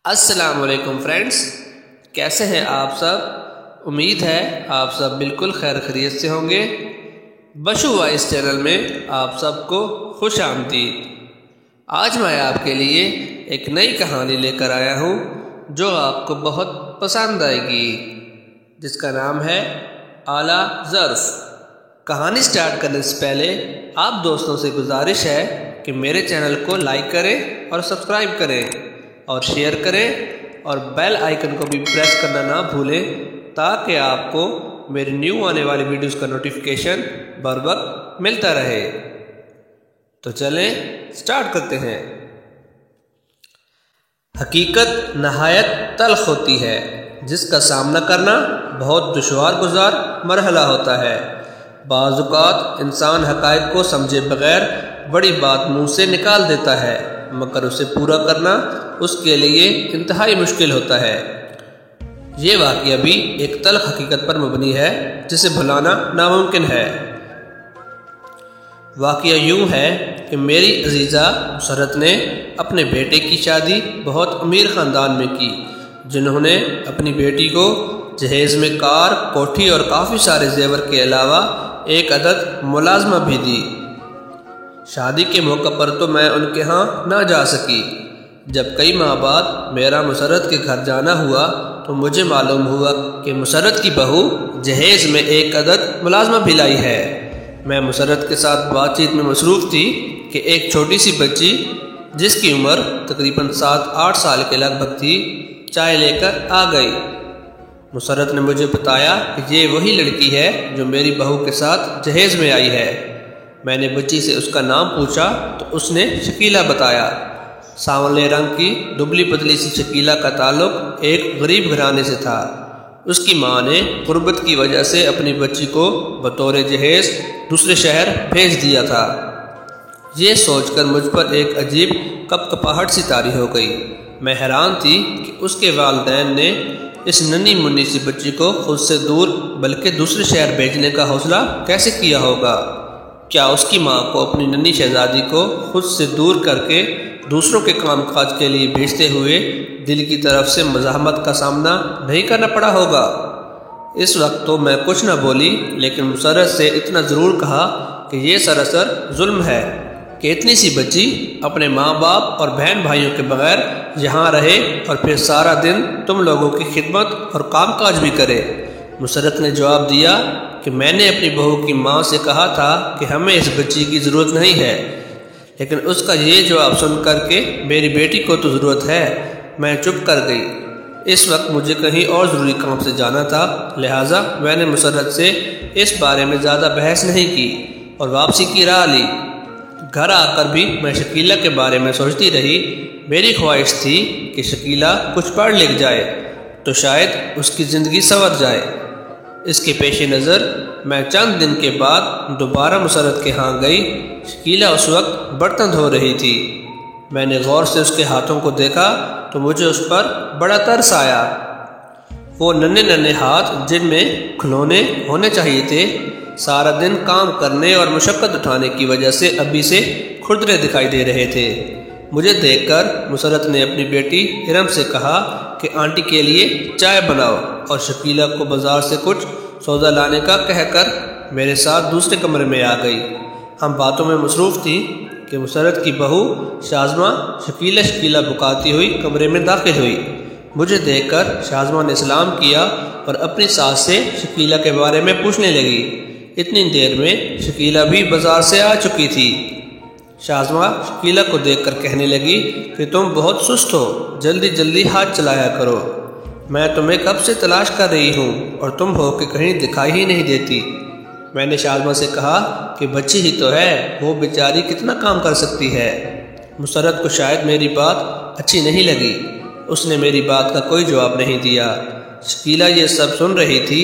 السلام علیکم فرینڈز، کیسے ہیں آپ سب؟ امید ہے آپ سب بالکل خیر خیریت سے ہوں گے۔ بشو وائس چینل میں آپ سب کو خوش آمدید۔ آج میں آپ کے لیے ایک نئی کہانی لے کر آیا ہوں جو آپ کو بہت پسند آئے گی، جس کا نام ہے اعلیٰ ظرف۔ کہانی سٹارٹ کرنے سے پہلے آپ دوستوں سے گزارش ہے کہ میرے چینل کو لائک کریں اور سبسکرائب کریں اور شیئر کریں اور بیل آئیکن کو بھی پریس کرنا نہ بھولیں تاکہ آپ کو میری نیو آنے والی ویڈیوز کا نوٹیفیکیشن بر وقت ملتا رہے۔ تو چلیں سٹارٹ کرتے ہیں۔ حقیقت نہایت تلخ ہوتی ہے جس کا سامنا کرنا بہت دشوار گزار مرحلہ ہوتا ہے۔ بعض اوقات انسان حقائق کو سمجھے بغیر بڑی بات منہ سے نکال دیتا ہے، مگر اسے پورا کرنا اس کے لیے انتہائی مشکل ہوتا ہے۔ یہ واقعہ بھی ایک تلخ حقیقت پر مبنی ہے جسے بھلانا ناممکن ہے۔ واقعہ یوں ہے کہ میری عزیزہ مسرت نے اپنے بیٹے کی شادی بہت امیر خاندان میں کی، جنہوں نے اپنی بیٹی کو جہیز میں کار، کوٹھی اور کافی سارے زیور کے علاوہ ایک عدد ملازمہ بھی دی۔ شادی کے موقع پر تو میں ان کے ہاں نہ جا سکی۔ جب کئی ماہ بعد میرا مسرت کے گھر جانا ہوا تو مجھے معلوم ہوا کہ مسرت کی بہو جہیز میں ایک عدد ملازمہ بھی لائی ہے۔ میں مسرت کے ساتھ بات چیت میں مصروف تھی کہ ایک چھوٹی سی بچی جس کی عمر تقریباً 7-8 سال کے لگ بھگ تھی، چائے لے کر آ گئی۔ مسرت نے مجھے بتایا کہ یہ وہی لڑکی ہے جو میری بہو کے ساتھ جہیز میں آئی ہے۔ میں نے بچی سے اس کا نام پوچھا تو اس نے شکیلہ بتایا۔ سانولے رنگ کی دبلی پتلی سی شکیلہ کا تعلق ایک غریب گھرانے سے تھا۔ اس کی ماں نے غربت کی وجہ سے اپنی بچی کو بطور جہیز دوسرے شہر بھیج دیا تھا۔ یہ سوچ کر مجھ پر ایک عجیب کپکپاہٹ سی طاری ہو گئی۔ میں حیران تھی کہ اس کے والدین نے اس ننھی منی سی بچی کو خود سے دور بلکہ دوسرے شہر بھیجنے کا حوصلہ کیسے کیا ہوگا۔ کیا اس کی ماں کو اپنی ننھی شہزادی کو خود سے دور کر کے دوسروں کے کام کاج کے لیے بھیجتے ہوئے دل کی طرف سے مزاحمت کا سامنا نہیں کرنا پڑا ہوگا؟ اس وقت تو میں کچھ نہ بولی، لیکن مسرت سے اتنا ضرور کہا کہ یہ سراسر ظلم ہے کہ اتنی سی بچی اپنے ماں باپ اور بہن بھائیوں کے بغیر یہاں رہے اور پھر سارا دن تم لوگوں کی خدمت اور کام کاج بھی کرے۔ مسرت نے جواب دیا کہ میں نے اپنی بہو کی ماں سے کہا تھا کہ ہمیں اس بچی کی ضرورت نہیں ہے، لیکن اس کا یہ جواب سن کر کے میری بیٹی کو تو ضرورت ہے۔ میں چپ کر گئی۔ اس وقت مجھے کہیں اور ضروری کام سے جانا تھا، لہٰذا میں نے مسرت سے اس بارے میں زیادہ بحث نہیں کی اور واپسی کی راہ لی۔ گھر آ کر بھی میں شکیلہ کے بارے میں سوچتی رہی۔ میری خواہش تھی کہ شکیلہ کچھ پڑھ لکھ جائے تو شاید اس کی زندگی سنور جائے۔ اس کے پیش نظر میں چند دن کے بعد دوبارہ مسرت کے ہاں گئی۔ شکیلہ اس وقت برتن دھو رہی تھی۔ میں نے غور سے اس کے ہاتھوں کو دیکھا تو مجھے اس پر بڑا ترس آیا۔ وہ ننھے ننھے ہاتھ جن میں کھلونے ہونے چاہیے تھے، سارا دن کام کرنے اور مشقت اٹھانے کی وجہ سے ابھی سے کھردرے دکھائی دے رہے تھے۔ مجھے دیکھ کر مسرت نے اپنی بیٹی ارم سے کہا کہ آنٹی کے لیے چائے بناؤ اور شکیلہ کو بازار سے کچھ سودا لانے کا کہہ کر میرے ساتھ دوسرے کمرے میں آ گئی۔ ہم باتوں میں مصروف تھی کہ مسرت کی بہو شازمہ شکیلہ بکاتی ہوئی کمرے میں داخل ہوئی۔ مجھے دیکھ کر شازمہ نے سلام کیا اور اپنی ساس سے شکیلہ کے بارے میں پوچھنے لگی۔ اتنی دیر میں شکیلہ بھی بازار سے آ چکی تھی۔ شازمہ شکیلہ کو دیکھ کر کہنے لگی کہ تم بہت سست ہو، جلدی جلدی ہاتھ چلایا کرو۔ میں تمہیں کب سے تلاش کر رہی ہوں اور تم ہو کہ کہیں دکھائی ہی نہیں دیتی۔ میں نے شازمہ سے کہا کہ بچی ہی تو ہے، وہ بیچاری کتنا کام کر سکتی ہے۔ مسرت کو شاید میری بات اچھی نہیں لگی۔ اس نے میری بات کا کوئی جواب نہیں دیا۔ شکیلہ یہ سب سن رہی تھی۔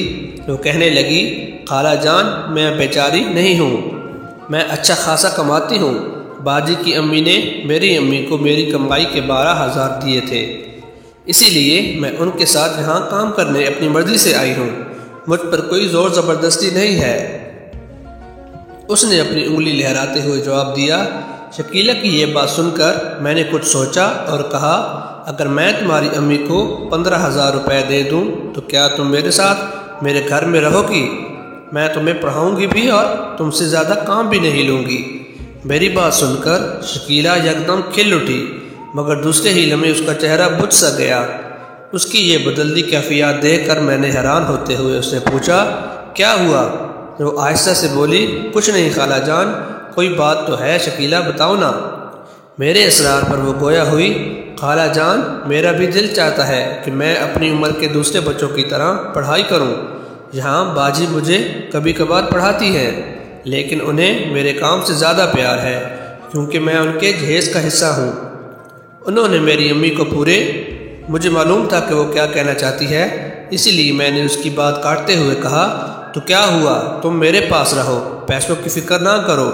وہ کہنے لگی، خالہ جان، میں بیچاری نہیں ہوں، میں اچھا خاصا کماتی ہوں۔ باجی کی امی نے میری امی کو میری کمائی کے 12,000 دیے تھے، اسی لیے میں ان کے ساتھ یہاں کام کرنے اپنی مرضی سے آئی ہوں، مجھ پر کوئی زور زبردستی نہیں ہے۔ اس نے اپنی انگلی لہراتے ہوئے جواب دیا۔ شکیلہ کی یہ بات سن کر میں نے کچھ سوچا اور کہا، اگر میں تمہاری امی کو 15,000 روپے دے دوں تو کیا تم میرے ساتھ میرے گھر میں رہو گی؟ میں تمہیں پڑھاؤں گی بھی اور تم سے زیادہ کام بھی نہیں لوں گی۔ میری بات سن کر شکیلہ یکدم کھل اٹھی، مگر دوسرے ہی لمحے اس کا چہرہ بجھ سا گیا۔ اس کی یہ بدلتی کیفیات دیکھ کر میں نے حیران ہوتے ہوئے اس سے پوچھا، کیا ہوا؟ وہ آہستہ سے بولی، کچھ نہیں خالہ جان، کوئی بات تو ہے شکیلہ، بتاؤ نا۔ میرے اصرار پر وہ گویا ہوئی، خالہ جان میرا بھی دل چاہتا ہے کہ میں اپنی عمر کے دوسرے بچوں کی طرح پڑھائی کروں۔ یہاں باجی مجھے کبھی کبھار پڑھاتی ہے، لیکن انہیں میرے کام سے زیادہ پیار ہے کیونکہ میں ان کے جہیز کا حصہ ہوں۔ انہوں نے میری امی کو مجھے معلوم تھا کہ وہ کیا کہنا چاہتی ہے، اسی لیے میں نے اس کی بات کاٹتے ہوئے کہا، تو کیا ہوا، تم میرے پاس رہو، پیسوں کی فکر نہ کرو۔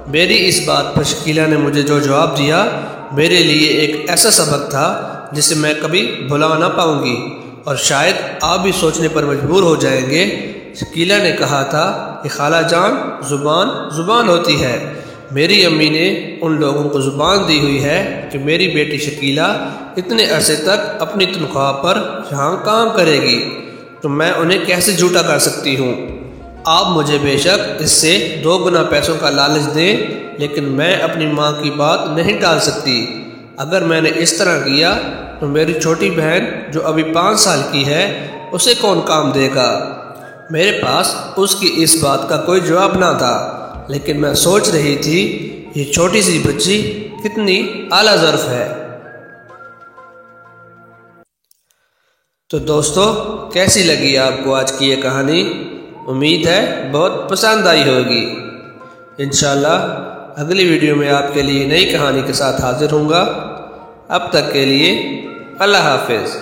میری اس بات پر شکیلہ نے مجھے جو جواب دیا میرے لیے ایک ایسا سبق تھا جسے میں کبھی بھلا نہ پاؤں گی، اور شاید آپ بھی سوچنے پر مجبور ہو جائیں گے۔ شکیلہ نے کہا تھا کہ خالہ جان زبان ہوتی ہے۔ میری امی نے ان لوگوں کو زبان دی ہوئی ہے کہ میری بیٹی شکیلہ اتنے عرصے تک اپنی تنخواہ پر یہاں کام کرے گی، تو میں انہیں کیسے جھوٹا کر سکتی ہوں؟ آپ مجھے بے شک اس سے 2 گنا پیسوں کا لالچ دیں، لیکن میں اپنی ماں کی بات نہیں ٹال سکتی۔ اگر میں نے اس طرح کیا تو میری چھوٹی بہن جو ابھی 5 سال کی ہے اسے کون کام دے گا؟ میرے پاس اس کی اس بات کا کوئی جواب نہ تھا، لیکن میں سوچ رہی تھی یہ چھوٹی سی بچی کتنی اعلیٰ ظرف ہے۔ تو دوستو، کیسی لگی آپ کو آج کی یہ کہانی؟ امید ہے بہت پسند آئی ہوگی۔ انشاءاللہ اگلی ویڈیو میں آپ کے لیے نئی کہانی کے ساتھ حاضر ہوں گا۔ اب تک کے لیے اللہ حافظ۔